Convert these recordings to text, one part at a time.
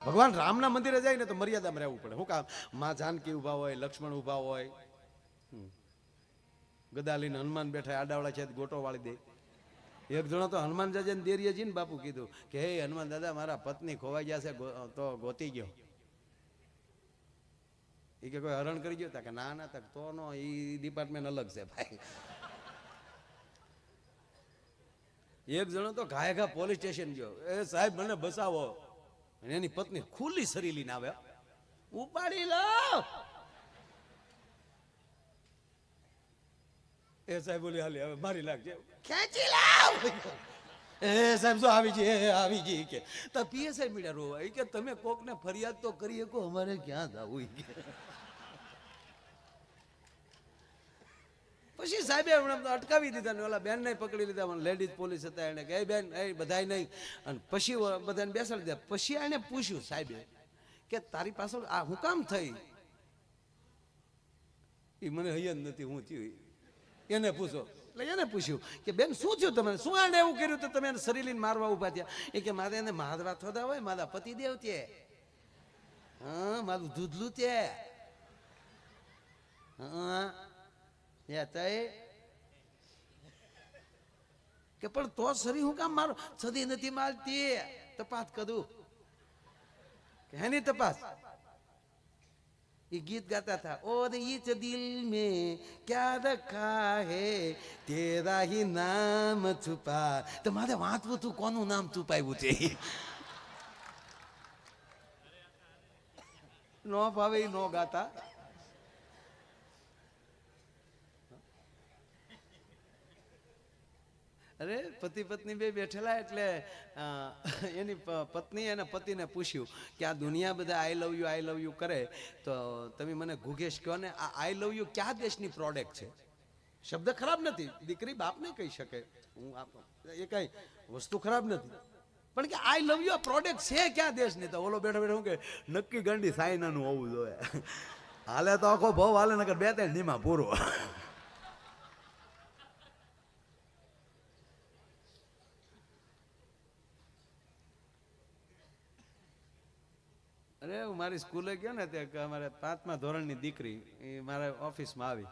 ભગવાન રામના મંદિરે જાય ને તો મર્યાદામાં રહેવું પડે. શું કામ? માં જાનકી ઉભા હોય, લક્ષ્મણ ઉભા હોય, ગદા લઈને હનુમાન બેઠા, આડાવાળા છે ગોટો વાળી દે. એક જણો તો હનુમાન દાદાને દેરીએ જઈને બાપુ કીધું કે હે હનુમાન દાદા, મારા પત્ની ખોવાઈ ગયા છે તો ગોતી ગયો. એ કે કોઈ હરણ કરી ગયો? કે ના ના, તક તો નો, એ ડિપાર્ટમેન્ટ અલગ છે ભાઈ. એક જણો તો ઘાય ઘા પોલીસ સ્ટેશન ગયો, એ સાહેબ મને બસાવો. એની પત્ની ખુલ્લી સરી લઈને આવે, ઉપાડી લો. એ સાહેબ બોલી હાલી હવે મારી લાગશે, ખેંચી લાવ. એ સાહેબ જો આવી જઈ, આવી જઈ કે તો પીએસઆઈ મીડિયા રોવા કે તમે કોકને ફરિયાદ તો કરી શકો, અમારે ક્યાં જવું કે. પછી સાહેબે અટકાવી દીધા ને ઓલા બેન ને પકડી લીધા, લેડીઝ પોલીસ હતા, એને કે બેન એ બધાય નહીં. અને પછી બધાને બેસાડી દીધા. પછી એને પૂછ્યું સાહેબે કે તારી પાછળ આ હું કામ થઈ? એ મને હૈયા જ નથી હું થયું. એને પૂછો એટલે એને પૂછ્યું કે બેન શું થયું તમને, શું આને એવું કર્યું તો તમે એને શરીર લઈને મારવા ઉભા થયા? એ કે મારે એને મારવા થોડા હોય, મારા પતિદેવ છે, હા મારું દૂધલું છે, હા કે પણ તો સરી હું કામ મારો? સદી નથી મારતી, તપાસ કરું. કે હેની તપાસ? ये गीत गाता था, और इस दिल में क्या रखा है तेरा ही नाम छुपा. तो मारे वांचવું તું કોનું નામ છુપાવ્યું છે? નો ભાવે નો ગાતા. અરે પતિ પત્ની બે બેઠેલા એટલે એની પત્ની એના પતિને પૂછ્યું કે આ દુનિયા બધા આઈ લવ યુ કરે, તો તમે મને ગુગેશ કહો ને, આ આઈ લવ યુ ક્યાં દેશની પ્રોડક્ટ છે? શબ્દ ખરાબ નથી, દીકરી બાપને કહી શકે, હું એ કઈ વસ્તુ ખરાબ નથી, પણ કે આઈ લવ યુ આ પ્રોડક્ટ છે ક્યાં દેશની? તો ઓલો બેઠો બેઠો કે નક્કી ગંડી સાયનાનું હોવું જોઈએ. હાલે તો આખો ભાવ હાલે, નકર બે ત્રણ નીમાં પૂરો. અરે હું મારી સ્કૂલે ગયો ને ત્યાં અમારે 5મા ધોરણની દીકરી એ મારા ઓફિસમાં આવી,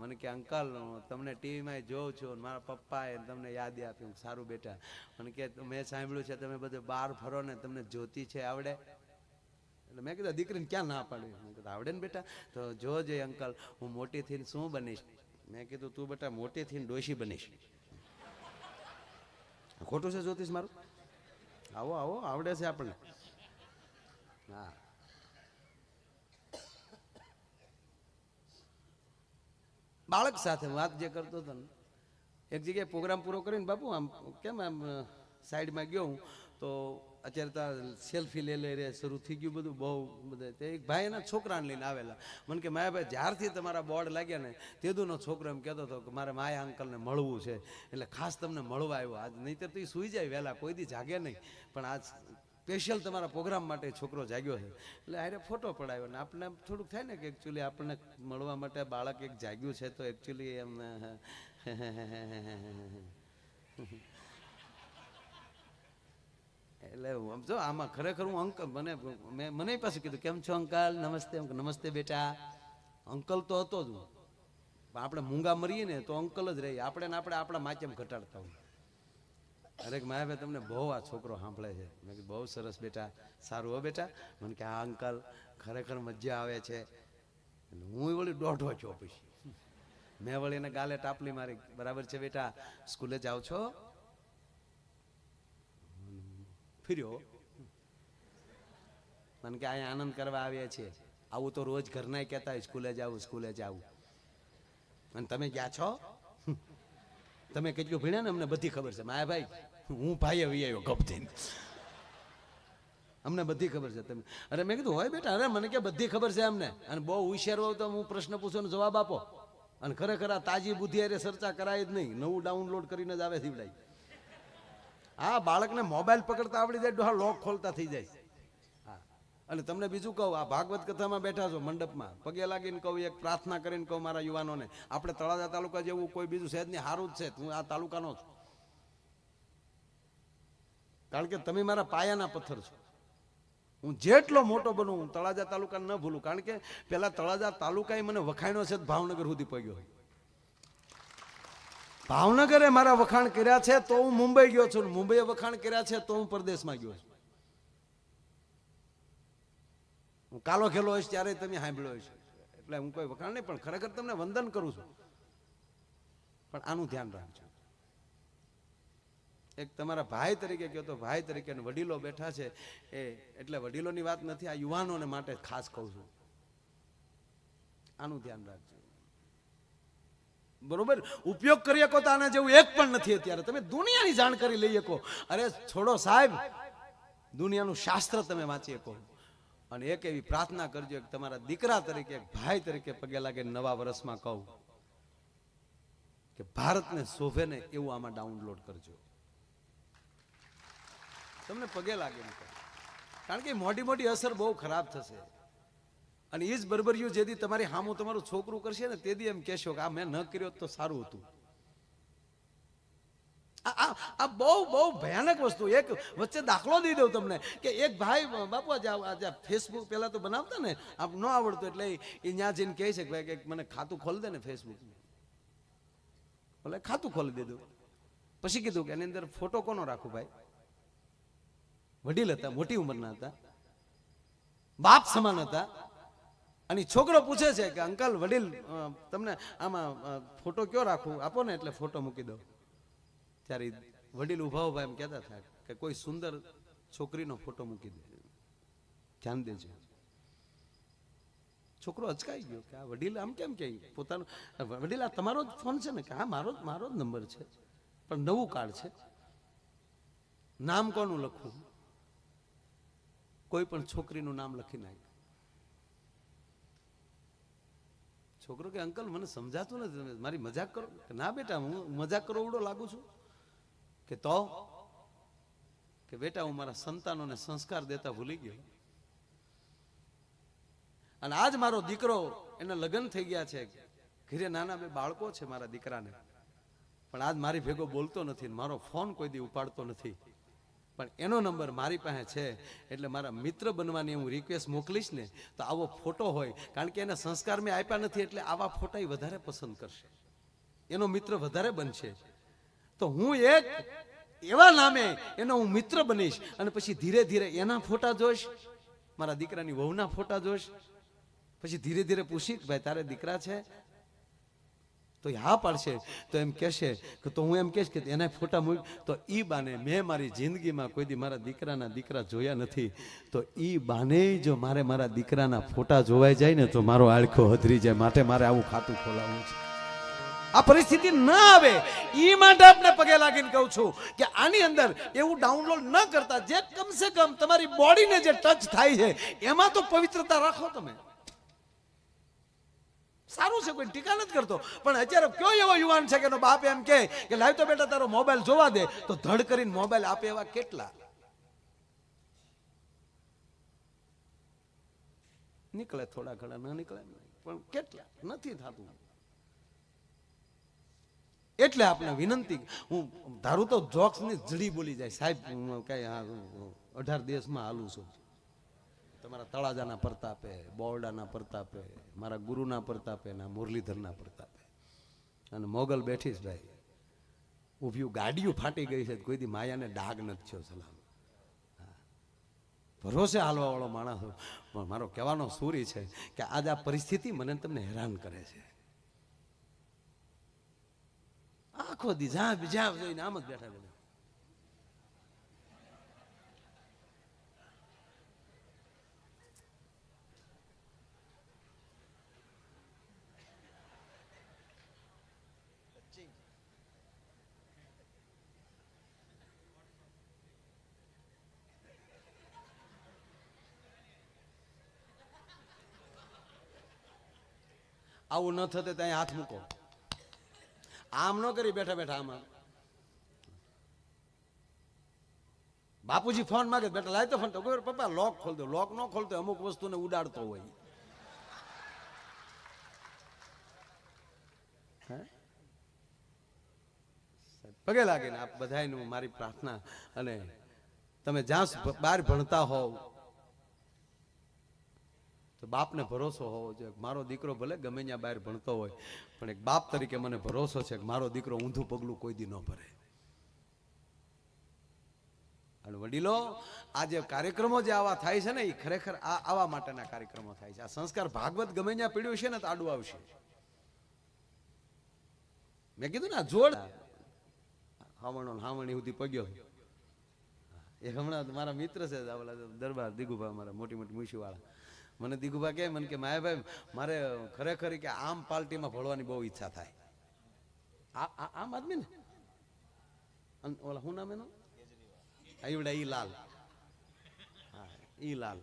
મને કે અંકલ તમને ટીવીમાં જોઉં છું, મારા પપ્પાએ તમને યાદ આપ્યું. સારું બેટા. મને કે મેં સાંભળ્યું છે તમે બધું બહાર ફરો ને તમને જ્યોતિ છે આવડે? એટલે મેં કીધું દીકરીને ક્યાં ના પાડી? મેં કીધું આવડે ને બેટા. તો જોજે અંકલ હું મોટી થઈને શું બનીશ. મેં કીધું તું બેટા મોટી થઈને ડોશી બનીશ. ખોટું છે જ્યોતિષ મારું? આવો આવો, આવડે છે આપણને. હા, બાળક સાથે વાત જે કરતો હતો ને, એક જગ્યાએ પ્રોગ્રામ પૂરો કરીને બાપુ આમ કેમ આમ સાઈડમાં ગયો હું, તો અત્યારે તો સેલ્ફી લે રે શરૂ થઈ ગયું બધું બહુ બધા. તે એક ભાઈ એના છોકરાને લઈને આવેલા. મને કે માયાભાઈ જ્યારથી તમારા બોર્ડ લાગ્યા ને તેદુનો છોકરો એમ કહેતો હતો કે મારે માયા અંકલને મળવું છે, એટલે ખાસ તમને મળવા આવ્યો આજ. નહીંતર તો એ સૂઈ જાય વહેલા, કોઈ દી જાગે નહીં, પણ આજ સ્પેશિયલ તમારા પ્રોગ્રામ માટે છોકરો જાગ્યો છે. એટલે આરે ફોટો પડાવ્યો ને આપણને થોડુંક થાય ને કે એકચ્યુઅલી આપણને મળવા માટે બાળક એક જાગ્યું છે, તો એકચ્યુઅલી એમ એટલે જો આમાં ખરેખર હું અંકલ મને પાછું કીધું કેમ છો અંકલ, નમસ્તે. નમસ્તે બેટા. અંકલ તો હતો જ હું, પણ આપણે મૂંગા મરીએ ને તો અંકલ જ રહીએ. આપણે ને આપણે આપણા માધ્યમ ઘટાડતા હોય. અરે માયાભાઈ તમને બહુ આ છોકરો સાંભળે છે. મેં કીધું બહુ સરસ બેટા, સારું હો બેટા. મને કે હા અંકલ ખરેખર મજા આવે છે. હું વળી દોઢો છો. પછી મેં વળી એને ગાલે ટાપલી મારી, બરાબર છે બેટા, સ્કૂલે જાઓ છો? ફર્યો. મને કે અહીંયા આનંદ કરવા આવ્યા છીએ. આવું તો રોજ ઘરના કહેતા હોય સ્કૂલે જાવું સ્કૂલે જાવું. અને તમે ગયા છો? તમે કેટલું ભણ્યા ને અમને બધી ખબર છે માયાભાઈ. હું ભાઈ આવ્યો ગપ થઈને, અમને બધી ખબર છે. તમે અરે મેં કીધું હોય બેટા. અરે મને કે બધી ખબર છે અમને, અને બહુ હોશિયાર હોવ તો હું પ્રશ્ન પૂછો ને જવાબ આપો. અને ખરેખર આ તાજી બુદ્ધિ અરે ચર્ચા કરાય જ નહીં, નવું ડાઉનલોડ કરીને જ આવે દીવડાય. હા, બાળકને મોબાઈલ પકડતા આવડી જાય, ડોહા લોક ખોલતા થઈ જાય. હા, અને તમને બીજું કહું, આ ભાગવત કથામાં બેઠા છો મંડપમાં, પગે લાગીને કહું, એક પ્રાર્થના કરીને કહું મારા યુવાનોને, આપણે તળાજા તાલુકા જેવું કોઈ બીજું સહેજ નહીં, સારું જ છે. હું આ તાલુકાનો છું, કારણ કે તમે મારા પાયાના પથ્થર છો. હું જેટલો મોટો બનું હું તળાજા તાલુકા ન ભૂલું, કારણ કે પેલા તળાજા તાલુકા મને વખાણ્યો છે ભાવનગર સુધી પગ્યો. ભાવનગરે મારા વખાણ કર્યા છે તો હું મુંબઈ ગયો છું, મુંબઈએ વખાણ કર્યા છે તો હું પરદેશમાં ગયો છું. હું કાલો ખેલો હોઈશ ત્યારે તમે સાંભળ્યો હશે, એટલે હું કોઈ વખાણ નહીં, પણ ખરેખર તમને વંદન કરું છું. પણ આનું ધ્યાન રાખજો. એક તમારા ભાઈ તરીકે કહો તો ભાઈ તરીકે વડીલો બેઠા છે એ, એટલે વડીલોની વાત નથી, આ યુવાનોને માટે ખાસ કહું છું. આનું ધ્યાન રાખજો. બરોબર, ઉપયોગ કરી શકો તો આના જેવું એક પણ નથી અત્યારે. તમે દુનિયાની જાણકારી લઈ શકો. અરે છોડો સાહેબ, દુનિયાનું શાસ્ત્ર તમે વાંચી શકો. અને એક એવી પ્રાર્થના કરજો, એક તમારા દીકરા તરીકે, એક ભાઈ તરીકે પગે લાગે નવા વર્ષમાં કહું કે ભારતને શોભે ને એવું આમાં ડાઉનલોડ કરજો. તમને પગે લાગે નહીં, કારણ કે મોટી મોટી અસર બહુ ખરાબ થશે. અને એ જ બરબરિયું જેથી તમારી સામું તમારું છોકરું કરશે ને તેથી એમ કહેશો કે આ મેં ન કર્યો તો સારું હતું. આ બહુ બહુ ભયાનક વસ્તુ. એક વચ્ચે દાખલો દઈ દઉં તમને કે એક ભાઈ બાપુ આજે ફેસબુક પેલા તો બનાવતા ને, આપ ન આવડતું એટલે એ ત્યાં જઈને કહે છે કે ભાઈ કે મને ખાતું ખોલી દે ને ફેસબુક. ભલે ખાતું ખોલી દીધું. પછી કીધું કે એની અંદર ફોટો કોનો રાખું ભાઈ? વડીલ હતા, મોટી ઉંમરના હતા, બાપ સમાન હતા. અને છોકરો પૂછે છે કે અંકલ વડીલ તમને આમાં ફોટો કયો રાખું, આપો ને એટલે ફોટો મૂકી દો. ત્યારે વડીલ ઉભા ઉભા એમ કહેતા થાય કે કોઈ સુંદર છોકરીનો ફોટો મૂકી દે, ધ્યાન દેજો. છોકરો અચકાઈ ગયો કે આ વડીલ આમ કેમ કે પોતાનું, વડીલ આ તમારો જ ફોન છે ને? કે હા મારો જ નંબર છે, પણ નવું કાર્ડ છે. નામ કોનું લખવું? કોઈ પણ છોકરીનું નામ લખી નાખ્યું. છોકરો કે અંકલ મને સમજાતું નથી, મારી મજાક કરો? ના બેટા, હું મજાક કરો ઉડો લાગુ છું? કે તો કે બેટા હું મારા સંતાનોને સંસ્કાર દેતા ભૂલી ગયો. અને આજ મારો દીકરો, એને લગ્ન થઈ ગયા છે, ઘરે નાના બે બાળકો છે મારા દીકરાને, પણ આજ મારી ભેગો બોલતો નથી, મારો ફોન કોઈ દી ઉપાડતો નથી. પણ એનો નંબર મારી પાસે છે, એટલે મારા મિત્ર બનવાની હું રિક્વેસ્ટ મોકલીશ ને તો આવો ફોટો હોય, કારણ કે એને સંસ્કાર મેં આપ્યા નથી, એટલે આવા ફોટા વધારે પસંદ કરશે, એનો મિત્ર વધારે બનશે. તો હું એક એવા નામે એનો હું મિત્ર બનીશ, અને પછી ધીરે ધીરે એના ફોટા જોઈશ, મારા દીકરાની વહુના ફોટા જોઈશ. પછી ધીરે ધીરે પૂછીશ ભાઈ તારે દીકરા છે? તો હા પાડશે તો એમ કહેશે કે તો હું એમ કહીશ કે એના ફોટા મૂક. તો ઈ બાને મેં મારી જિંદગીમાં કોઈ દી મારા દીકરા જોયા નથી, તો ઈ બાને જો મારા દીકરાના ફોટા જોવાઈ જાય ને તો મારો આળખો હધરી જાય. માટે મારે આવું ખાતું ખોલાવવું છે. આ પરિસ્થિતિ ન આવે ઈ માટે આપણે પગે લાગીને કહું છું કે આની અંદર એવું ડાઉનલોડ ન કરતા, જે કમસે કમ તમારી બોડીને જે ટચ થાય છે એમાં તો પવિત્રતા રાખો. તમે સારું છે, કોઈ ટીકા નથી કરતો, પણ અત્યારે કયો એવો યુવાન છે કે એનો બાપ એમ કે લાવ તો બેટા તારો મોબાઈલ જોવા દે, તો ધડ કરીને મોબાઈલ આપે એવા કેટલા નીકળે? થોડા ઘણા ન નીકળે, પણ કેટલા નથી થતું. એટલે આપણે વિનંતી, હું ધારું તો જોક્સ ની જડી બોલી જાય સાહેબ, કઈ 18 દેશમાં હાલું છું, તમારા તળાજાના પ્રતાપે, બોરડાના પ્રતાપે, મારા ગુરુના પ્રતાપે, ના મુરલીધરના પ્રતાપે. અને મોગલ બેઠીશ ભાઈ, ઉભ્યું ગાડીઓ ફાટી ગઈ છે, કોઈ દી માયાને ડાગ નથી થયો. સલામ, ભરોસે હાલવા વાળો માણસ. પણ મારો કહેવાનો સૂરી છે કે આજ આ પરિસ્થિતિ મને તમને હેરાન કરે છે. આખો દી બીજા જોઈને આમ જ બેઠા બેઠા. આવું ન થતે ત્યાં હાથ મૂકો. આમ ન કરી બેઠા બેઠા. આમાં બાપુજી ફોન માગે, બેટા લાય તો ફોન. તો પપ્પા લોક ખોલ દો. લોક ન ખોલતો, અમુક વસ્તુને ઉડાડતો હોય. પગે લાગે ને આપ બધાનું મારી પ્રાર્થના. અને તમે જ્યાં બહાર ભણતા હોવ, તો બાપને ભરોસો હોવો જોઈએ મારો દીકરો ભલે ગમે ત્યાં બહાર ભણતો હોય પણ એક બાપ તરીકે મને ભરોસો છે કે મારો દીકરો ઊંધું પગલું કોઈ દી ન ભરે. અને વડીલો આ જે કાર્યક્રમો જે આવા થાય છે ને એ ખરેખર આવા માટેના કાર્યક્રમો થાય છે. આ સંસ્કાર ભાગવત ગમે ત્યાં પીડ્યું છે ને તો આડું આવશે. મેં કીધું ને આ જોડ હાવણી સુધી પગ્યો. એ હમણાં મારા મિત્ર છે દરબાર દિગુભા, મારા મોટી મોટી મૂછી વાળા. મને દિગુભા કહે મને કે માયાભાઈ મારે ખરેખર કે આમ પાર્ટીમાં ભળવાની બહુ ઈચ્છા થાય. આમ આદમી ને ઓલા શું નામ એનું આવડા ઈ લાલ, હા ઈ લાલ,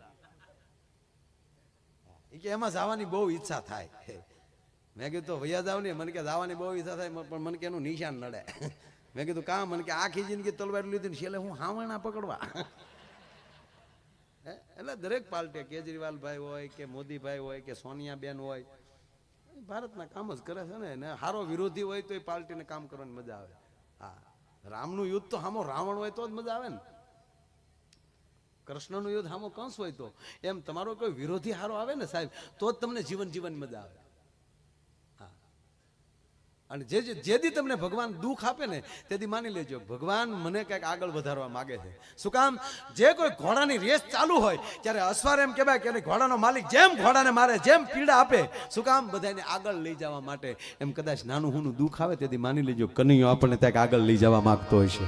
એ કે એમાં જવાની બહુ ઈચ્છા થાય. મેં કીધું તો ભૈયા જાવ ને, મને કે જવાની બહુ ઈચ્છા થાય પણ મને કે એનું નિશાન નડે. મેં કીધું કામ, મને કે આખી જિંદગી તલવાર લીધી ને છેલ્લે હું હાવણા પકડવા. એટલે દરેક પાર્ટી કેજરીવાલ ભાઈ હોય કે મોદીભાઈ હોય કે સોનિયા બેન હોય ભારતના કામ જ કરે છે ને. હારો વિરોધી હોય તો એ પાર્ટીને કામ કરવાની મજા આવે. હા, રામનું યુદ્ધ તો હામો રાવણ હોય તો જ મજા આવે ને. કૃષ્ણનું યુદ્ધ હામો કંસ હોય તો. એમ તમારો કોઈ વિરોધી હારો આવે ને સાહેબ તો જ તમને જીવન જીવન મજા આવે. હા, અને જે દી તમને ભગવાન દુઃખ આપે ને તેથી માની લેજો ભગવાન મને કંઈક આગળ વધારવા માંગે છે. શું કામ? જે કોઈ ઘોડાની રેસ ચાલુ હોય ત્યારે અસવાર એમ કહેવાય કે ઘોડાનો માલિક જેમ ઘોડાને મારે, જેમ પીડા આપે, શું કામ? બધાને આગળ લઈ જવા માટે. એમ કદાચ નાનું હુનું દુઃખ આવે તેથી માની લેજો કનૈયો આપણને ત્યાં આગળ લઈ જવા માંગતો હોય છે.